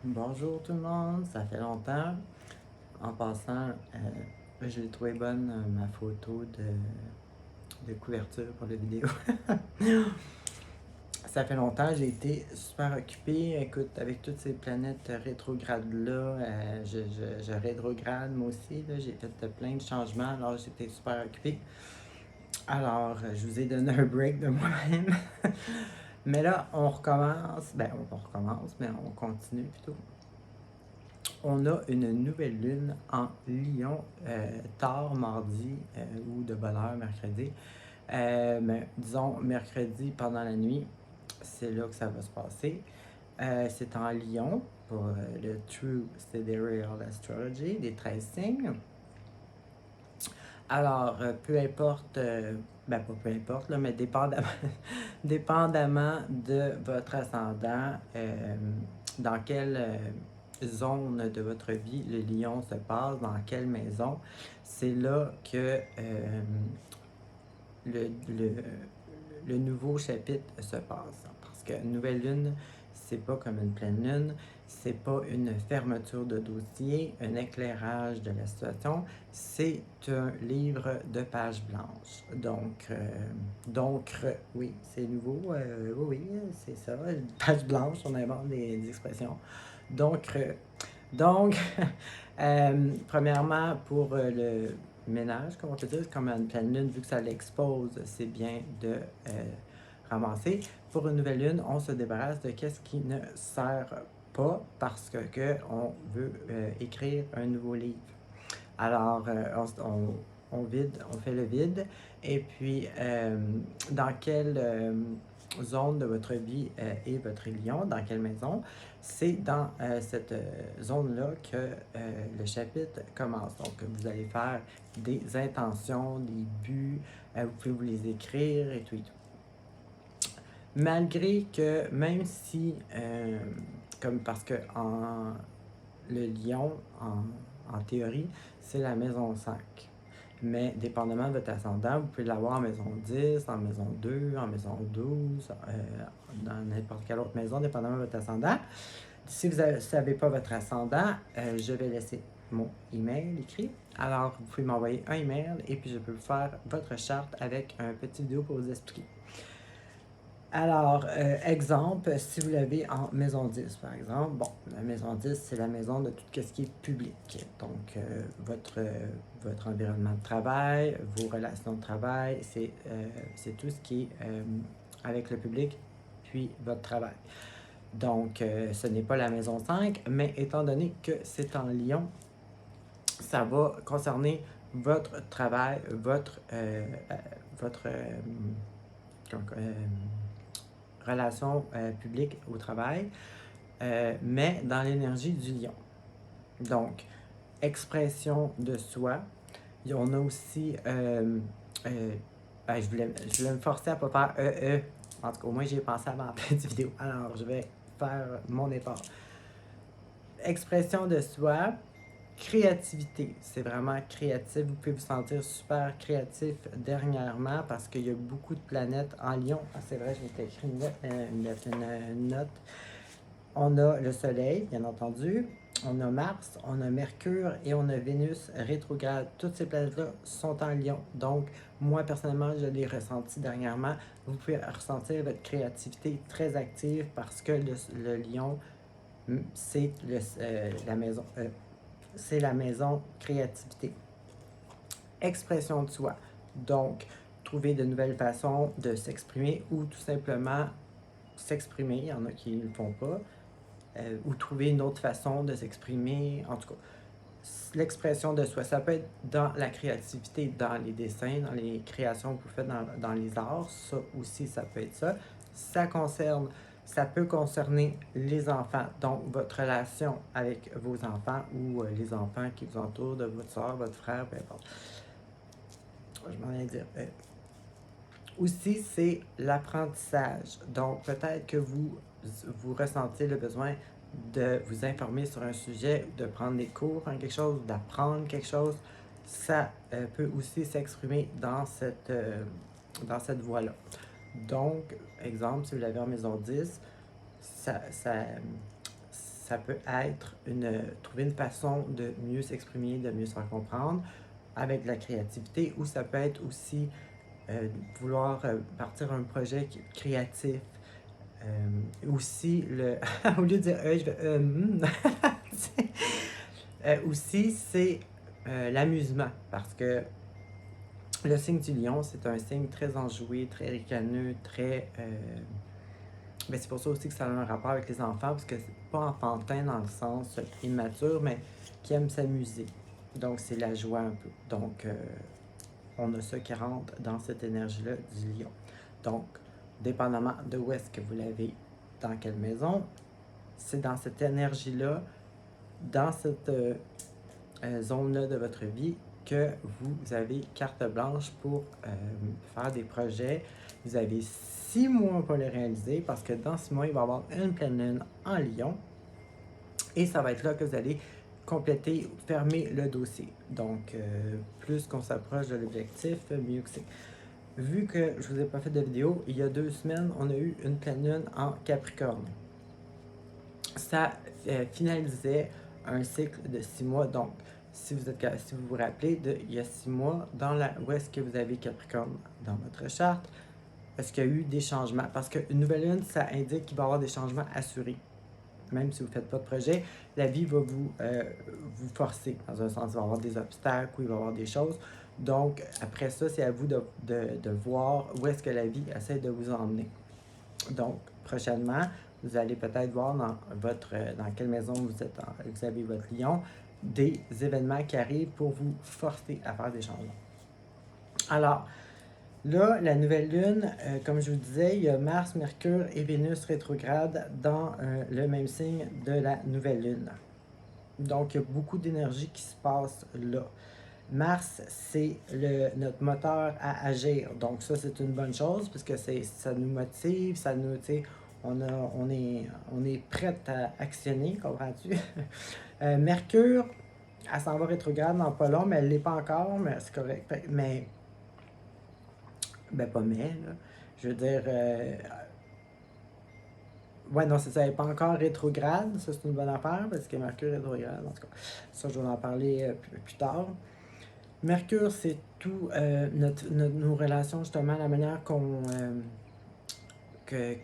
Bonjour tout le monde, ça fait longtemps. En passant, j'ai trouvé bonne ma photo de couverture pour la vidéo. Ça fait longtemps, j'ai été super occupée. Écoute, avec toutes ces planètes rétrogrades-là, je rétrograde moi aussi. J'ai fait plein de changements, alors j'étais super occupée. Alors, je vous ai donné un break de moi-même. Mais là, on recommence. Ben, on recommence, mais on continue plutôt. On a une nouvelle lune en Lion tard mardi ou de bonne heure mercredi. Mais disons mercredi pendant la nuit, c'est là que ça va se passer. C'est en Lion pour le True Sidereal Astrology des 13 signes. Alors, peu importe, ben pas peu importe, là, mais dépendamment, dépendamment de votre ascendant, dans quelle zone de votre vie le lion se passe, dans quelle maison, c'est là que le, le, le nouveau chapitre se passe. Parce que nouvelle lune, c'est pas comme une pleine lune, c'est pas une fermeture de dossier, un éclairage de la situation, c'est un livre de pages blanches. Donc oui, c'est nouveau, oui, c'est ça, page blanche, on invente des expressions. Donc, donc, premièrement, pour le ménage, comme on peut dire, comme une pleine lune, vu que ça l'expose, c'est bien de ramasser. Pour une nouvelle lune, on se débarrasse de qu'est-ce qui ne sert pas parce que on veut écrire un nouveau livre. Alors, on vide, on fait le vide. Et puis, dans quelle zone de votre vie est votre lion, dans quelle maison? C'est dans cette zone-là que le chapitre commence. Donc, vous allez faire des intentions, des buts, vous pouvez vous les écrire et tout et tout. Malgré que, même si, comme parce que le lion, en théorie, c'est la maison 5. Mais dépendamment de votre ascendant, vous pouvez l'avoir en maison 10, en maison 2, en maison 12, dans n'importe quelle autre maison, dépendamment de votre ascendant. Si vous ne savez pas votre ascendant, je vais laisser mon email écrit. Alors, vous pouvez m'envoyer un email et puis je peux vous faire votre charte avec un petit vidéo pour vous expliquer. Alors, exemple, si vous l'avez en maison 10, par exemple, bon, la maison 10, c'est la maison de tout ce qui est public. Donc, votre environnement de travail, vos relations de travail, c'est tout ce qui est avec le public, puis votre travail. Donc, ce n'est pas la maison 5, mais étant donné que c'est en Lion, ça va concerner votre travail, votre relations publiques au travail, mais dans l'énergie du lion. Donc, expression de soi. On a aussi, je voulais me forcer à ne pas faire En tout cas, au moins, j'ai pensé avant la fin de vidéo. Alors, je vais faire mon effort. Expression de soi. Créativité, c'est vraiment créatif. Vous pouvez vous sentir super créatif dernièrement parce qu'il y a beaucoup de planètes en Lion. Ah, c'est vrai, je m'étais écrit une note. On a le Soleil, bien entendu. On a Mars, on a Mercure et on a Vénus rétrograde. Toutes ces planètes-là sont en Lion. Donc, moi, personnellement, je l'ai ressenti dernièrement. Vous pouvez ressentir votre créativité très active parce que le Lion, c'est la maison. C'est la maison créativité. Expression de soi. Donc, trouver de nouvelles façons de s'exprimer ou tout simplement s'exprimer. Il y en a qui ne le font pas. Ou trouver une autre façon de s'exprimer. En tout cas, l'expression de soi, ça peut être dans la créativité, dans les dessins, dans les créations que vous faites dans les arts. Ça aussi, ça peut être ça. Ça peut concerner les enfants, donc votre relation avec vos enfants ou les enfants qui vous entourent, de votre soeur, votre frère, peu importe. Je m'en viens dire. Aussi, c'est l'apprentissage. Donc, peut-être que vous ressentez le besoin de vous informer sur un sujet, de prendre des cours en quelque chose, d'apprendre quelque chose. Ça peut aussi s'exprimer dans cette voie-là. Donc, exemple, si vous l'avez en maison 10, ça ça peut être trouver une façon de mieux s'exprimer, de mieux se faire comprendre avec de la créativité, ou ça peut être aussi vouloir partir un projet créatif. Aussi, au lieu de dire je vais aussi, c'est l'amusement, parce que le signe du lion, c'est un signe très enjoué, très ricaneux, très... ben c'est pour ça aussi que ça a un rapport avec les enfants, parce que c'est pas enfantin dans le sens immature, mais qui aime s'amuser. Donc, c'est la joie un peu. Donc, on a ça qui rentre dans cette énergie-là du lion. Donc, dépendamment de où est-ce que vous l'avez, dans quelle maison, c'est dans cette énergie-là, dans cette zone-là de votre vie, que vous avez carte blanche pour faire des projets. Vous avez 6 mois pour les réaliser, parce que dans 6 mois, il va y avoir une pleine lune en lion. Et ça va être là que vous allez compléter, fermer le dossier. Donc, plus qu'on s'approche de l'objectif, mieux que c'est. Vu que je ne vous ai pas fait de vidéo, il y a 2 semaines, on a eu une pleine lune en Capricorne. Ça finalisait un cycle de 6 mois. Donc, si vous vous rappelez, il y a 6 mois, où est-ce que vous avez Capricorne dans votre charte, est-ce qu'il y a eu des changements? Parce qu'une nouvelle lune, ça indique qu'il va y avoir des changements assurés. Même si vous ne faites pas de projet, la vie va vous forcer. Dans un sens, il va y avoir des obstacles ou il va y avoir des choses. Donc, après ça, c'est à vous de voir où est-ce que la vie essaie de vous emmener. Donc, prochainement, vous allez peut-être voir dans quelle maison vous avez votre lion, des événements qui arrivent pour vous forcer à faire des changements. Alors, là, la nouvelle lune, comme je vous disais, il y a Mars, Mercure et Vénus rétrograde dans le même signe de la nouvelle lune. Donc, il y a beaucoup d'énergie qui se passe là. Mars, c'est notre moteur à agir. Donc, ça, c'est une bonne chose parce que ça nous motive, ça nous, on est prête à actionner, comprends-tu? Mercure, elle s'en va rétrograde dans pas long, mais elle ne l'est pas encore, mais c'est correct. Mais, ben pas mais, là. Je veux dire, ouais, non, c'est ça, elle n'est pas encore rétrograde. Ça, c'est une bonne affaire parce que Mercure est rétrograde, en tout cas. Ça, je vais en parler plus tard. Mercure, c'est tout nos relations, justement, la manière qu'on... que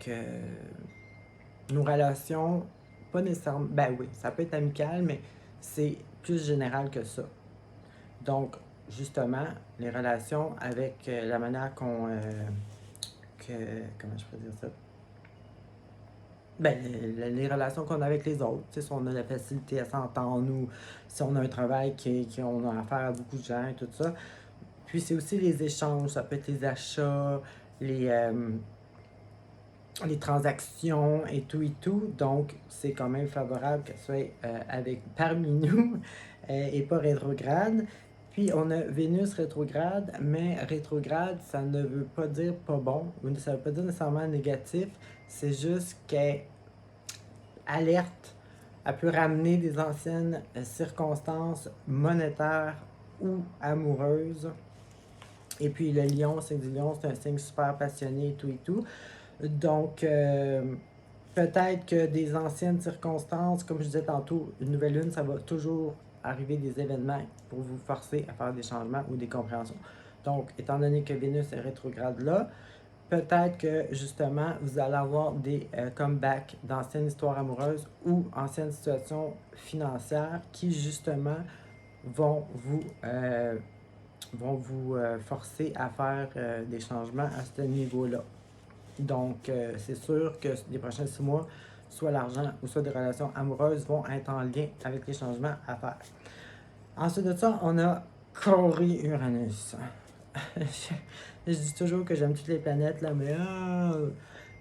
nos relations, pas nécessairement... Ben oui, ça peut être amical, mais c'est plus général que ça. Donc, justement, les relations avec la manière qu'on... comment je peux dire ça? Ben, les relations qu'on a avec les autres, si on a la facilité à s'entendre, ou si on a un travail on a affaire à beaucoup de gens et tout ça. Puis c'est aussi les échanges, ça peut être les achats, les transactions et tout. Donc, c'est quand même favorable qu'elle soit parmi nous et pas rétrograde. Puis, on a Vénus rétrograde, mais rétrograde, ça ne veut pas dire pas bon, ou ça ne veut pas dire nécessairement négatif. C'est juste qu'elle alerte, elle peut ramener des anciennes circonstances monétaires ou amoureuses. Et puis le lion, c'est du lion, c'est un signe super passionné et tout. Donc, peut-être que des anciennes circonstances, comme je disais tantôt, une nouvelle lune, ça va toujours arriver des événements pour vous forcer à faire des changements ou des compréhensions. Donc, étant donné que Vénus est rétrograde là, peut-être que justement, vous allez avoir des comebacks d'anciennes histoires amoureuses ou anciennes situations financières qui justement vont vous forcer à faire des changements à ce niveau-là. Donc, c'est sûr que les prochains 6 mois, soit l'argent ou soit des relations amoureuses vont être en lien avec les changements à faire. Ensuite de ça, on a Corée-Uranus. Je dis toujours que j'aime toutes les planètes, là, mais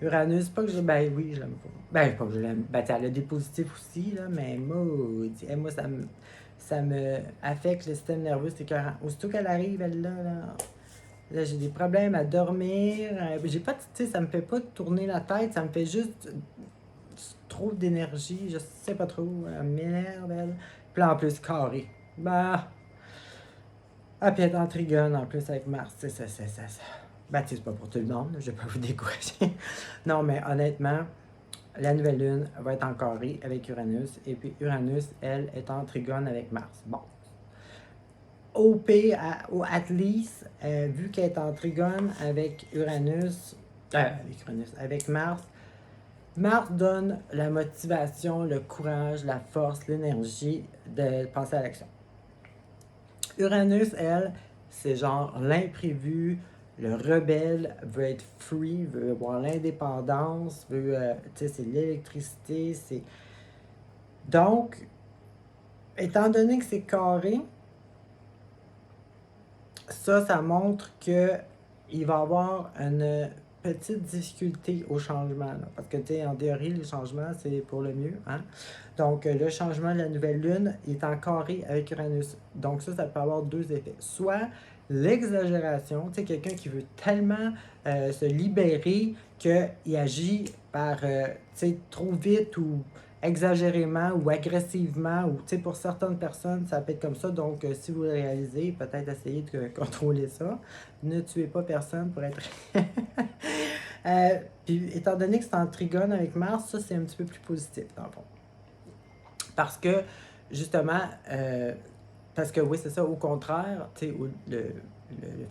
Uranus, pas que je... Ben oui, je l'aime pas. Ben, pas que je l'aime. Ben, elle a des positifs aussi, là, mais maudit. Moi, ça me affecte le système nerveux, c'est écœurant. Aussitôt qu'elle arrive, elle là, j'ai des problèmes à dormir. J'ai pas, tu sais, ça me fait pas tourner la tête, ça me fait juste trop d'énergie, je sais pas trop. Elle m'énerve, elle. Puis là, en plus, carré. Bah. Ah, puis être en trigone en plus avec Mars, tu sais, ça. Ben, tu sais, c'est pas pour tout le monde, je vais pas vous décourager. Non, mais honnêtement, la nouvelle lune va être en carré avec Uranus, et puis Uranus, elle, est en trigone avec Mars. Bon. Au pire, au at least, vu qu'elle est en trigone avec avec Mars, Mars donne la motivation, le courage, la force, l'énergie de passer à l'action. Uranus, elle, c'est genre l'imprévu, le rebelle, veut être free, veut avoir l'indépendance, veut, tu sais, c'est l'électricité, c'est... Donc, étant donné que c'est carré, ça montre que il va y avoir une petite difficulté au changement. Là. Parce que, tu sais, en théorie, les changements, c'est pour le mieux. Hein? Donc, le changement de la nouvelle lune est en carré avec Uranus. Donc, ça peut avoir deux effets. Soit l'exagération, tu sais, quelqu'un qui veut tellement se libérer qu'il agit par, tu sais, trop vite ou exagérément ou agressivement, ou tu sais, pour certaines personnes, ça peut être comme ça. Donc, si vous le réalisez, peut-être essayez de contrôler ça. Ne tuez pas personne pour être... Puis, étant donné que c'est en trigone avec Mars, ça, c'est un petit peu plus positif, dans le fond. Parce que, justement, parce que oui, c'est ça, au contraire, tu sais, le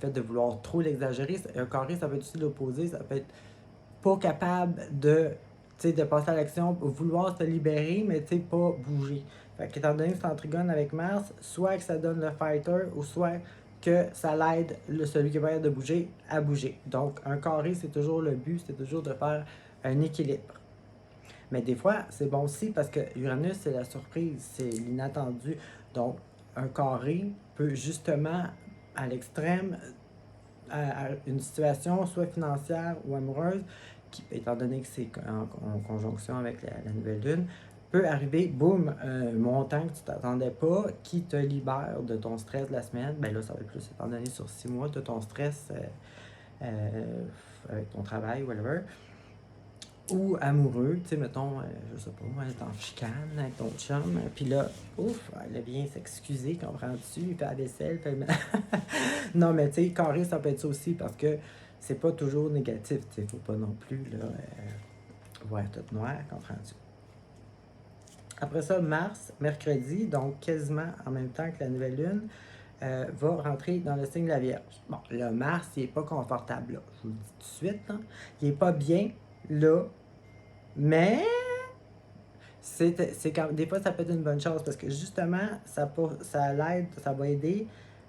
fait de vouloir trop l'exagérer, un carré, ça peut être aussi l'opposé, ça peut être pas capable de, de passer à l'action, vouloir se libérer, mais pas bouger. Fait qu'étant donné que c'est en trigone avec Mars, soit que ça donne le fighter, ou soit que ça l'aide, celui qui est capable de bouger, à bouger. Donc, un carré, c'est toujours le but, c'est toujours de faire un équilibre. Mais des fois, c'est bon aussi parce que Uranus, c'est la surprise, c'est l'inattendu. Donc, un carré peut justement, à l'extrême, à une situation soit financière ou amoureuse, qui, étant donné que c'est en conjonction avec la nouvelle lune, peut arriver, boum, un montant que tu t'attendais pas, qui te libère de ton stress de la semaine. Ben là, ça va être plus étant donné sur 6 mois, de ton stress avec ton travail, whatever. Ou amoureux, tu sais, mettons, je sais pas, moi, elle est en chicane avec ton chum, puis là, ouf, elle vient s'excuser, comprends-tu, il fait la vaisselle, fait... Non, mais tu sais, carré, ça peut être ça aussi, parce que c'est pas toujours négatif, tu sais, faut pas non plus, là, voir tout noir, comprends-tu. Après ça, Mars, mercredi, donc quasiment en même temps que la nouvelle lune, va rentrer dans le signe de la Vierge. Bon, là, Mars, il est pas confortable, là, je vous le dis tout de suite, hein. Il est pas bien, là, mais c'est quand des fois ça peut être une bonne chose parce que justement ça l'aide, ça va aider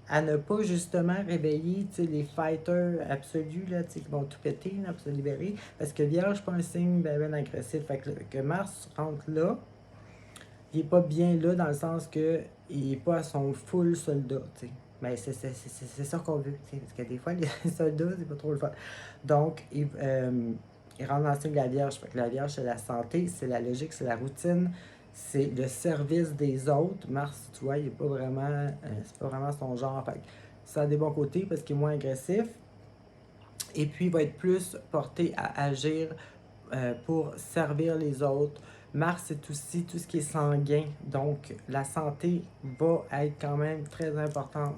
à ne pas justement réveiller les fighters absolus là, qui vont tout péter là, pour se libérer. Parce que Vierge, c'est pas un signe ben agressif. Fait que Mars rentre là, il est pas bien là dans le sens que il est pas à son full soldat. T'sais. Mais c'est ça qu'on veut. T'sais, parce que des fois, les soldats, c'est pas trop le fun. Donc, il rentre dans le signe de la Vierge. Fait que la Vierge, c'est la santé, c'est la logique, c'est la routine, c'est le service des autres. Mars, tu vois, il est pas vraiment, c'est pas vraiment son genre. Fait que ça a des bons côtés parce qu'il est moins agressif. Et puis, il va être plus porté à agir pour servir les autres. Mars, c'est aussi tout ce qui est sanguin. Donc, la santé va être quand même très importante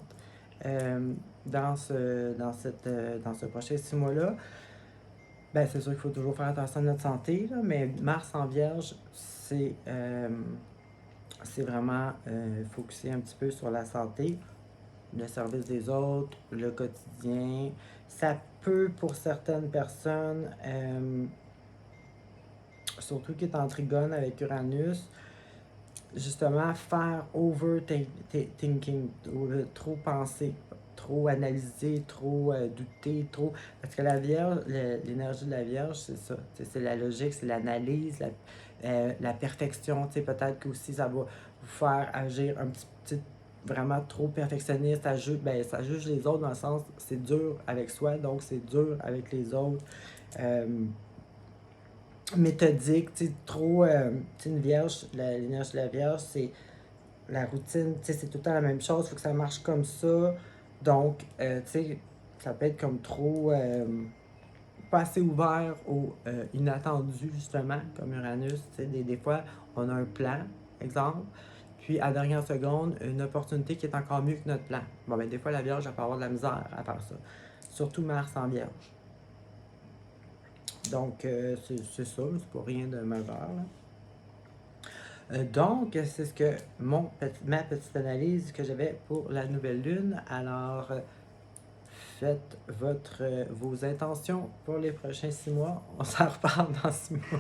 dans ce prochain 6 mois-là. Ben, c'est sûr qu'il faut toujours faire attention à notre santé, là, mais Mars en Vierge, c'est vraiment focusé un petit peu sur la santé, le service des autres, le quotidien. Ça peut, pour certaines personnes, surtout qui est en trigone avec Uranus, justement faire overthinking, trop penser, trop analyser, trop douter, trop... Parce que la Vierge, l'énergie de la Vierge, c'est ça. C'est la logique, c'est l'analyse, la perfection. Peut-être que aussi ça va vous faire agir un petit vraiment trop perfectionniste, ça juge les autres dans le sens, c'est dur avec soi, donc c'est dur avec les autres. Méthodique, tu sais, trop, une vierge, l'énergie de la vierge, c'est la routine, tu sais, c'est tout le temps la même chose, il faut que ça marche comme ça, donc, tu sais, ça peut être comme trop, pas assez ouvert au inattendu, justement, comme Uranus, tu sais, des fois, on a un plan, exemple, puis à la dernière seconde, une opportunité qui est encore mieux que notre plan. Bon, ben des fois, la vierge, elle peut avoir de la misère à faire ça, surtout Mars en vierge. Donc, c'est ça, c'est pas rien de majeur, là. Donc, c'est ce que ma petite analyse que j'avais pour la nouvelle lune. Alors, faites vos intentions pour les prochains 6 mois. On s'en reparle dans 6 mois.